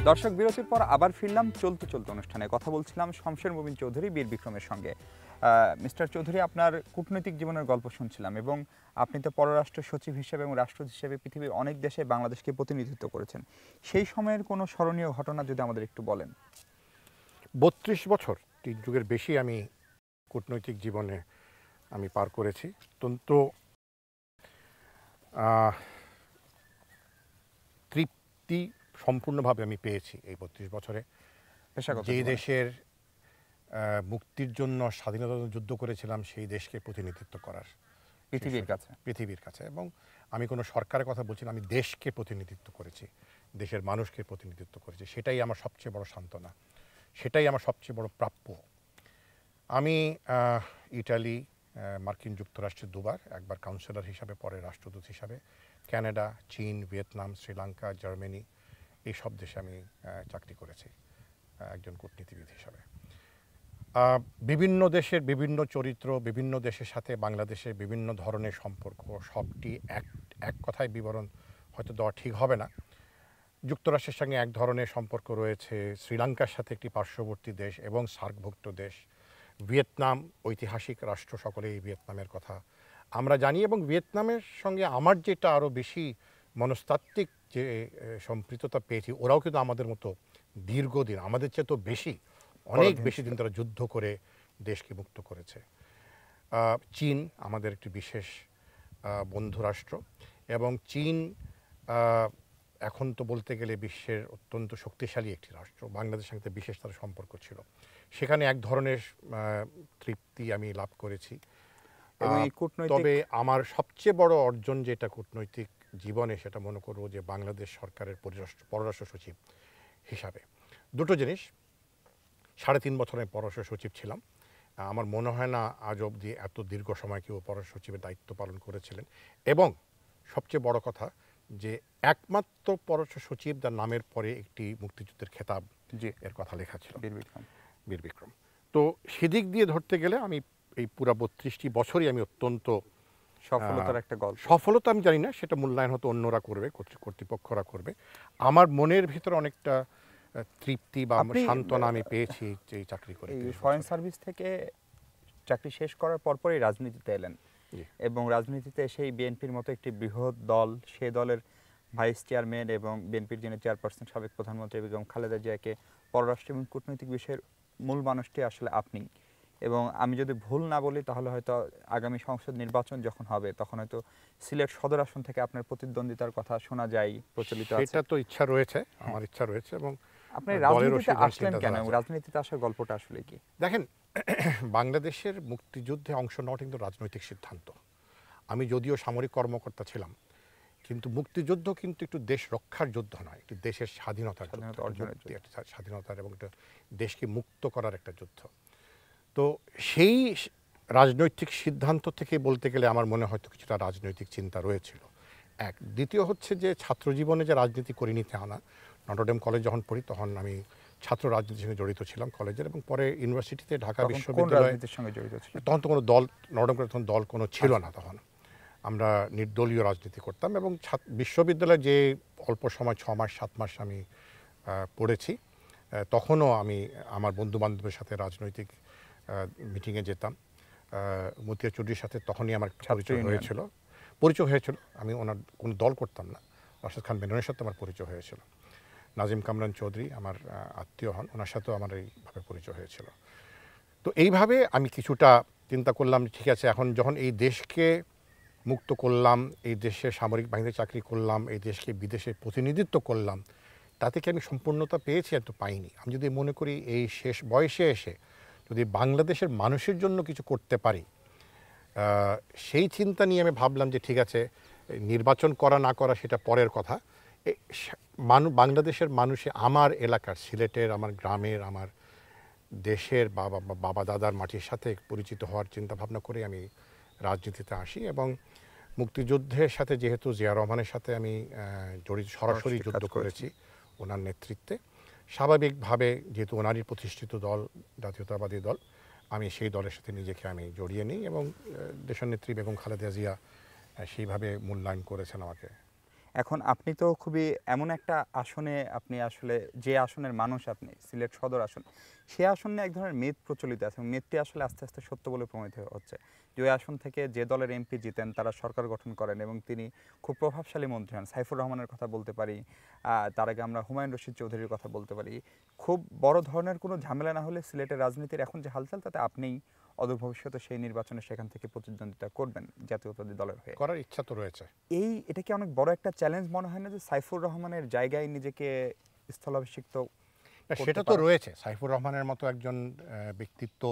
দর্শক বিরতির পর আবার ফিরলাম চলতে চলতে অনুষ্ঠানে। কথা বলছিলাম শমশের মুবিন চৌধুরী বীর বিক্রমের সঙ্গে। মিস্টার চৌধুরী, আপনার কূটনৈতিক জীবনের গল্প শুনছিলাম এবং আপনি তো পররাষ্ট্র সচিব হিসেবে এবং রাষ্ট্রদূত হিসেবে পৃথিবীর অনেক দেশে বাংলাদেশকে প্রতিনিধিত্ব করেছেন। সেই সময়ের কোনো স্মরণীয় ঘটনা যদি আমাদের একটু বলেন। ৩২ বছর, ৩ যুগের বেশি আমি কূটনৈতিক জীবনে আমি পার করেছি। অত্যন্ত তৃপ্তি সম্পূর্ণভাবে আমি পেয়েছি এই ৩২ বছরে। যে দেশের মুক্তির জন্য স্বাধীনতা যুদ্ধ করেছিলাম সেই দেশকে প্রতিনিধিত্ব করার পৃথিবীর কাছে। এবং আমি কোনো সরকারের কথা বলছি না, আমি দেশকে প্রতিনিধিত্ব করেছি, দেশের মানুষকে প্রতিনিধিত্ব করেছি। সেটাই আমার সবচেয়ে বড় সান্ত্বনা, সেটাই আমার সবচেয়ে বড় প্রাপ্য। আমি ইটালি, মার্কিন যুক্তরাষ্ট্রে দুবার, একবার কাউন্সিলর হিসাবে, পরে রাষ্ট্রদূত হিসাবে, কানাডা, চীন, ভিয়েতনাম, শ্রীলঙ্কা, জার্মানি, এই সব দেশে আমি চাকরি করেছি একজন কূটনীতিবিদ হিসাবে। বিভিন্ন দেশের বিভিন্ন চরিত্র, বিভিন্ন দেশের সাথে বাংলাদেশের বিভিন্ন ধরনের সম্পর্ক, সবটি এক কথায় বিবরণ হয়তো দেওয়া ঠিক হবে না। যুক্তরাষ্ট্রের সঙ্গে এক ধরনের সম্পর্ক রয়েছে, শ্রীলঙ্কার সাথে একটি পার্শ্ববর্তী দেশ এবং সার্কভুক্ত দেশ, ভিয়েতনাম ঐতিহাসিক রাষ্ট্র, সকলেই ভিয়েতনামের কথা আমরা জানি। এবং ভিয়েতনামের সঙ্গে আমার যেটা আরও বেশি মনস্তাত্ত্বিক যে সম্পৃক্ততা পেয়েছি, ওরাও কিন্তু আমাদের মতো দীর্ঘদিন, আমাদের চেয়ে তো বেশি, অনেক বেশি দিন তারা যুদ্ধ করে দেশকে মুক্ত করেছে। চীন আমাদের একটি বিশেষ বন্ধু রাষ্ট্র, এবং চীন এখন তো বলতে গেলে বিশ্বের অত্যন্ত শক্তিশালী একটি রাষ্ট্র। বাংলাদেশের সঙ্গে বিশেষ তার সম্পর্ক ছিল, সেখানে এক ধরনের তৃপ্তি আমি লাভ করেছি। তবে আমার সবচেয়ে বড় অর্জন যেটা কূটনৈতিক জীবনে, সেটা মনে করব যে বাংলাদেশ সরকারের পররাষ্ট্র সচিব হিসাবে। দুটো জিনিস, 3.5 বছর আমি পররাষ্ট্র সচিব ছিলাম। আমার মনে হয় না আজ অবধি এত দীর্ঘ সময় কেউ পররাষ্ট্র সচিবের দায়িত্ব পালন করেছিলেন। এবং সবচেয়ে বড় কথা যে একমাত্র পররাষ্ট্র সচিব যার নামের পরে একটি মুক্তিযুদ্ধের খেতাব এর কথা লেখা ছিল, বীর বিক্রম। তো সেদিক দিয়ে ধরতে গেলে আমি এই পুরা 32টি বছরই আমি অত্যন্ত সফলতার একটা গল্প। সফলতা আমি জানি না, সেটা মূল্যায়ন হয়তো অন্যরা করবে, কর্তৃপক্ষরা করবে। আমার মনের ভিতরে অনেকটা তৃপ্তি বা সান্ত্বনা আমি পেয়েছি যে চাকরি করে। ফরেন সার্ভিস থেকে চাকরি শেষ করার পরপরই রাজনীতিতে এলেন, এবং রাজনীতিতে সেই বিএনপির মতো একটি বৃহৎ দল, সে দলের ভাইস চেয়ারম্যান এবং বিএনপির যিনি চেয়ারপারসন, সাবেক প্রধানমন্ত্রী বেগম খালেদা জিয়াকে পররাষ্ট্র এবং কূটনৈতিক বিষয়ের মূল মানুষটি আসলে আপনি। এবং আমি যদি ভুল না বলি তাহলে হয়তো আগামী সংসদ নির্বাচন যখন হবে তখন হয়তো সিলেট সদর আসন থেকে আপনার প্রতিদ্বন্দ্বিতার কথা শোনা যায়, প্রচলিত আছে। সেটা তো ইচ্ছা রয়েছে, আমার ইচ্ছা রয়েছে। এবং আপনি রাজনীতিতে আসলেন কেন, রাজনীতিতে আসার গল্পটা আসলে কি? দেখেন, বাংলাদেশের মুক্তিযুদ্ধে অংশ নেওয়া কিন্তু রাজনৈতিক সিদ্ধান্ত। আমি যদিও সামরিক কর্মকর্তা ছিলাম, কিন্তু মুক্তিযুদ্ধ কিন্তু একটু দেশ রক্ষার যুদ্ধ নয়, একটু দেশের স্বাধীনতার স্বাধীনতার এবং একটা দেশকে মুক্ত করার একটা যুদ্ধ। তো সেই রাজনৈতিক সিদ্ধান্ত থেকে বলতে গেলে আমার মনে হয়তো কিছুটা রাজনৈতিক চিন্তা রয়েছিল। এক, দ্বিতীয় হচ্ছে যে ছাত্র জীবনে যে রাজনীতি করিনি তা না। নটরডেম কলেজ যখন পড়ি তখন আমি ছাত্র রাজনীতির সঙ্গে জড়িত ছিলাম কলেজের, এবং পরে ইউনিভার্সিটিতে ঢাকা বিশ্ববিদ্যালয়ে তখন তো কোনো দল, নটরডেম কলেজ তখন দল কোনো ছিল না, তখন আমরা নির্দলীয় রাজনীতি করতাম। এবং বিশ্ববিদ্যালয়ে যে অল্প সময় 6 মাস 7 মাস আমি পড়েছি, তখনও আমি আমার বন্ধুবান্ধবের সাথে রাজনৈতিক মিটিংয়ে যেতাম। মতিয়া চৌধুরীর সাথে তখনই আমার পরিচয় হয়েছিল। আমি ওনার কোনো দল করতাম না, রাশেদ খান মেননের সাথে আমার পরিচয় হয়েছিল। নাজিম কামরান চৌধুরী আমার আত্মীয় হন, ওনার সাথেও আমার এইভাবে পরিচয় হয়েছিল। তো এইভাবে আমি কিছুটা চিন্তা করলাম, ঠিক আছে, এখন যখন এই দেশকে মুক্ত করলাম, এই দেশের সামরিক বাহিনীতে চাকরি করলাম, এই দেশকে বিদেশে প্রতিনিধিত্ব করলাম, তাতে কি আমি সম্পূর্ণতা পেয়েছি? আর তো পাইনি। আমি যদি মনে করি এই শেষ বয়সে এসে যদি বাংলাদেশের মানুষের জন্য কিছু করতে পারি, সেই চিন্তা নিয়ে আমি ভাবলাম যে ঠিক আছে, নির্বাচন করা না করা সেটা পরের কথা। বাংলাদেশের মানুষে আমার এলাকার, সিলেটের, আমার গ্রামের, আমার দেশের বাবা দাদার মাটির সাথে পরিচিত হওয়ার চিন্তা ভাবনা করে আমি রাজনীতিতে আসি। এবং মুক্তিযুদ্ধের সাথে যেহেতু জিয়া রহমানের সাথে আমি সরাসরি যুদ্ধ করেছি ওনার নেতৃত্বে, স্বাভাবিকভাবে যেহেতু ওনারই প্রতিষ্ঠিত দল জাতীয়তাবাদী দল, আমি সেই দলের সাথে নিজেকে আমি জড়িয়ে নিই। এবং দেশনেত্রী বেগম খালেদা জিয়া সেইভাবে মূল্যায়ন করেছেন আমাকে। এখন আপনি তো খুবই এমন একটা আসনে আপনি আসলে যে আসনের মানুষ, আপনি সিলেট সদর আসন, সে আসনে এক ধরনের মেদ প্রচলিত আছে এবং মেদটি আসলে আস্তে আস্তে সত্য বলে প্রমাণিত হচ্ছে যে ওই আসন থেকে যে দলের এমপি জিতেন তারা সরকার গঠন করেন এবং তিনি খুব প্রভাবশালী মন্ত্রী হন। সাইফুর রহমানের কথা বলতে পারি, তার আগে আমরা হুমায়ুন রশিদ চৌধুরীর কথা বলতে পারি। খুব বড় ধরনের কোনো ঝামেলা না হলে সিলেটের রাজনীতির এখন যে হালচাল, তাতে আপনিই অদূর ভবিষ্যতে সেই নির্বাচনে সেখান থেকে প্রতিদ্বন্দ্বিতা করবেন জাতীয়তাবাদী দলের হয়ে। করার ইচ্ছা তো রয়েছে। এটা কি অনেক বড় একটা চ্যালেঞ্জ মনে হয় না যে সাইফুর রহমানের জায়গায় নিজেকে স্থলাভিষিক্ত সেটা তো রয়েছে। সাইফুর রহমানের মতো একজন ব্যক্তিত্ব,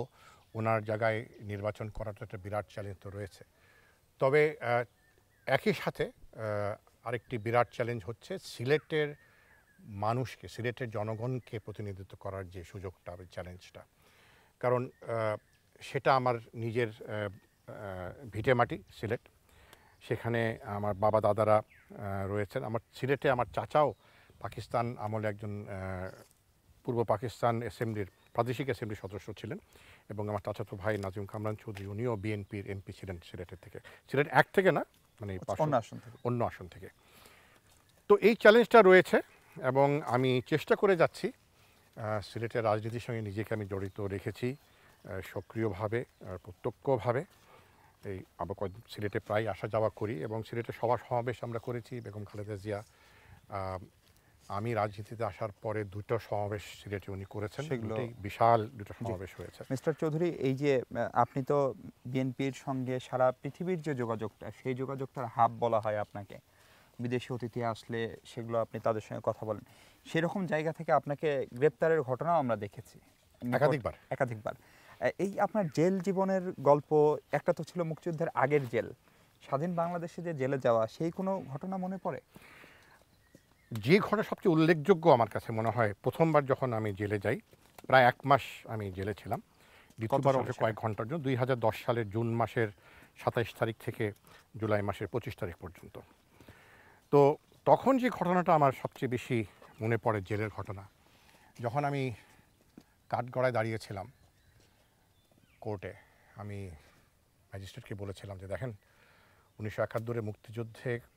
ওনার জায়গায় নির্বাচন করাটা একটা বিরাট চ্যালেঞ্জ তো রয়েছে। তবে একই সাথে আরেকটি বিরাট চ্যালেঞ্জ হচ্ছে সিলেটের মানুষকে, সিলেটের জনগণকে প্রতিনিধিত্ব করার যে সুযোগটা, চ্যালেঞ্জটা। কারণ সেটা আমার নিজের ভিটে মাটি সিলেট, সেখানে আমার বাবা দাদারা রয়েছেন। আমার সিলেটে আমার চাচাও পাকিস্তান আমলে একজন পূর্ব পাকিস্তান অ্যাসেম্বলির প্রাদেশিক অ্যাসেম্বলির সদস্য ছিলেন এবং আমার চাচাতো ভাই নাজিম কামরান চৌধুরী উনিও বিএনপির এমপি ছিলেন সিলেটের থেকে, সিলেট এক থেকে না, মানে অন্য আসন থেকে। তো এই চ্যালেঞ্জটা রয়েছে এবং আমি চেষ্টা করে যাচ্ছি সিলেটের রাজনীতির সঙ্গে নিজেকে আমি জড়িত রেখেছি সক্রিয়ভাবে, প্রত্যক্ষভাবে। এই আবার সিলেটে প্রায় আসা যাওয়া করি এবং সিলেটে সভা সমাবেশ আমরা করেছি। বেগম খালেদা জিয়া আমি রাজনীতিতে আসার পরে দুটো সমাবেশ সিলেটে উনি করেছেন, সেগুলোই বিশাল দুটো সমাবেশ হয়েছে। মিস্টার চৌধুরী, এই যে আপনি তো বিএনপির সঙ্গে সারা পৃথিবীর যে যোগাযোগটা, সেই যোগাযোগটার হাব বলা হয় আপনাকে। বিদেশি অতিথি আসলে সেগুলো আপনি তাদের সঙ্গে কথা বলেন, সেরকম জায়গা থেকে আপনাকে গ্রেপ্তারের ঘটনাও আমরা দেখেছি একাধিকবার। এই আপনার জেল জীবনের গল্প, একটা তো ছিল মুক্তিযুদ্ধের আগের জেল, স্বাধীন বাংলাদেশে যে জেলে যাওয়া, সেই কোনো ঘটনা মনে পড়ে? যে ঘটনা সবচেয়ে উল্লেখযোগ্য আমার কাছে মনে হয়, প্রথমবার যখন আমি জেলে যাই, প্রায় 1 মাস আমি জেলে ছিলাম, দ্বিতীয়বার অবশ্য কয়েক ঘন্টার জন্য, 2010 সালের জুন মাসের 27 তারিখ থেকে জুলাই মাসের 25 তারিখ পর্যন্ত। তো তখন যে ঘটনাটা আমার সবচেয়ে বেশি মনে পড়ে, জেলের ঘটনা, যখন আমি কাঠগড়ায় দাঁড়িয়েছিলাম কোর্টে, আমি ম্যাজিস্ট্রেটকে বলেছিলাম যে দেখেন, 1971-এ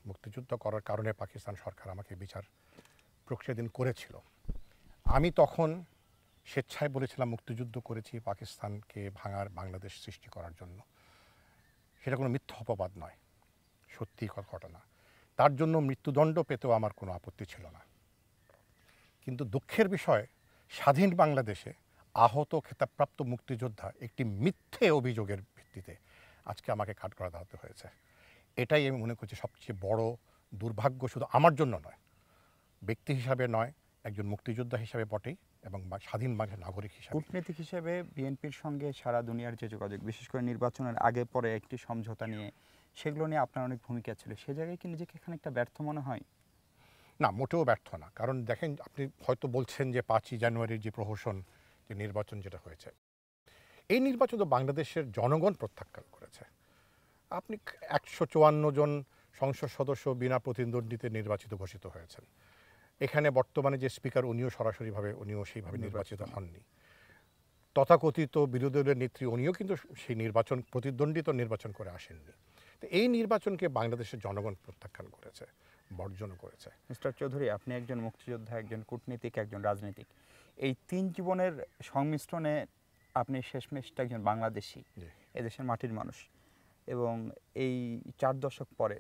মুক্তিযুদ্ধ করার কারণে পাকিস্তান সরকার আমাকে বিচার প্রক্রিয়া দিন করেছিল। আমি তখন স্বেচ্ছায় বলেছিলাম মুক্তিযুদ্ধ করেছি পাকিস্তানকে ভাঙার, বাংলাদেশ সৃষ্টি করার জন্য। সেটা কোনো মিথ্যা অপবাদ নয়, সত্যি ঘটনা। তার জন্য মৃত্যুদণ্ড পেতেও আমার কোনো আপত্তি ছিল না। কিন্তু দুঃখের বিষয়, স্বাধীন বাংলাদেশে আহত খেতাবপ্রাপ্ত মুক্তিযোদ্ধা একটি মিথ্যে অভিযোগের ভিত্তিতে আজকে আমাকে কাঠগড়ায় দাঁড়াতে হয়েছে। এটাই আমি মনে করছি সবচেয়ে বড় দুর্ভাগ্য, শুধু আমার জন্য নয়, ব্যক্তি হিসাবে নয়, একজন মুক্তিযোদ্ধা হিসাবে বটেই, এবং স্বাধীন বাংলাদেশের নাগরিক হিসাবে। কূটনীতিক হিসেবে বিএনপির সঙ্গে সারা দুনিয়ার যে যোগাযোগ, বিশেষ করে নির্বাচনের আগে পরে একটি সমঝোতা নিয়ে, সেগুলো নিয়ে আপনার অনেক ভূমিকা ছিল, সে জায়গায় কি নিজেকে খানিকটা ব্যর্থ মনে হয়? না, মোটেও ব্যর্থ না। কারণ দেখেন, আপনি হয়তো বলছেন যে 5ই জানুয়ারির যে প্রহসন, যে নির্বাচন যেটা হয়েছে, এই নির্বাচন তো বাংলাদেশের জনগণ প্রত্যাখ্যান করেছে। আপনি 154 জন সংসদ সদস্য বিনা প্রতিদ্বন্দ্বিতে নির্বাচিত ঘোষিত হয়েছেন। এখানে বর্তমানে যে স্পিকার, উনিও সরাসরিভাবে সেইভাবে নির্বাচিত হননি। তথাকথিত বিরোধী দলের নেত্রী, উনিও কিন্তু সেই প্রতিদ্বন্দ্বিত নির্বাচন করে আসেননি। তো এই নির্বাচনকে বাংলাদেশের জনগণ প্রত্যাখ্যান করেছে, বর্জন করেছে। মিস্টার চৌধুরী, আপনি একজন মুক্তিযোদ্ধা, একজন কূটনীতিক, একজন রাজনীতিক, এই 3 জীবনের সংমিশ্রণে আপনি শেষমেশটা একজন বাংলাদেশি, এদেশের মাটির মানুষ, এবং এই 4 দশক পরে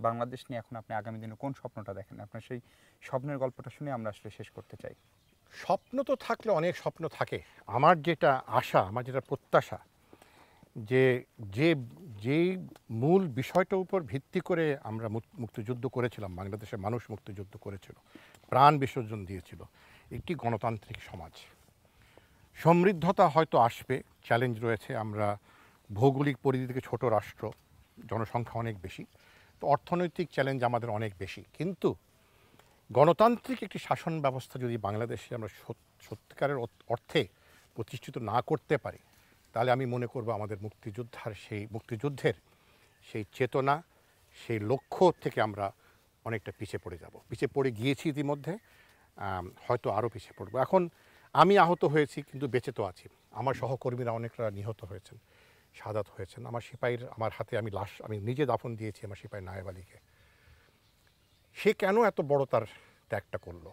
বাংলাদেশ নিয়ে এখন আপনি আগামী দিনে কোন স্বপ্নটা দেখেন? আপনার সেই স্বপ্নের গল্পটা শুনে আমরা আসলে শেষ করতে চাই। স্বপ্ন তো থাকলে অনেক স্বপ্ন থাকে। আমার যেটা আশা, আমার যেটা প্রত্যাশা, যে যেই মূল বিষয়টার উপর ভিত্তি করে আমরা মুক্তিযুদ্ধ করেছিলাম, বাংলাদেশের মানুষ মুক্তিযুদ্ধ করেছিল, প্রাণ বিসর্জন দিয়েছিল, একটি গণতান্ত্রিক সমাজ। সমৃদ্ধতা হয়তো আসবে, চ্যালেঞ্জ রয়েছে। আমরা ভৌগোলিক পরিধি থেকে ছোট রাষ্ট্র, জনসংখ্যা অনেক বেশি, তো অর্থনৈতিক চ্যালেঞ্জ আমাদের অনেক বেশি। কিন্তু গণতান্ত্রিক একটি শাসন ব্যবস্থা যদি বাংলাদেশে আমরা সত্যিকারের অর্থে প্রতিষ্ঠিত না করতে পারি, তাহলে আমি মনে করব আমাদের মুক্তিযুদ্ধের সেই চেতনা, সেই লক্ষ্য থেকে আমরা অনেকটা পিছিয়ে পড়ে যাব। পিছিয়ে পড়ে গিয়েছি ইতিমধ্যে, হয়তো আরও পিছিয়ে পড়ব। এখন আমি আহত হয়েছি, কিন্তু বেঁচে তো আছি। আমার সহকর্মীরা অনেকরা নিহত হয়েছেন, শাহাদাত হয়েছেন। আমার হাতে আমি নিজে দাফন দিয়েছি আমার সিপাহী নায়েব আলীকে। সে কেন এত বড় তার ত্যাগটা করলো,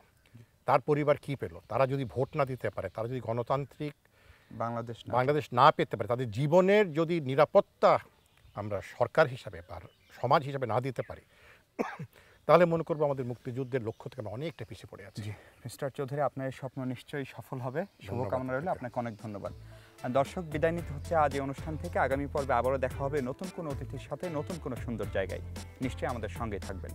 তার পরিবার কি পেল, তারা যদি ভোট না দিতে পারে, তারা যদি গণতান্ত্রিক বাংলাদেশ না পেতে পারে, তাদের জীবনের যদি নিরাপত্তা আমরা সরকার হিসাবে বা সমাজ হিসাবে না দিতে পারি, তাহলে মনে করবো আমাদের মুক্তিযুদ্ধের লক্ষ্য থেকে আমরা অনেকটা পিছিয়ে পড়ে আছি। মিস্টার চৌধুরী, আপনার এই স্বপ্ন নিশ্চয়ই সফল হবে, শুভকামনা রইল। আপনাকে অনেক ধন্যবাদ। দর্শক, বিদায় নিতে হচ্ছে আজ এই অনুষ্ঠান থেকে। আগামী পর্বে আবারও দেখা হবে নতুন কোনো অতিথির সাথে, নতুন কোনো সুন্দর জায়গায়। নিশ্চয়ই আমাদের সঙ্গেই থাকবেন।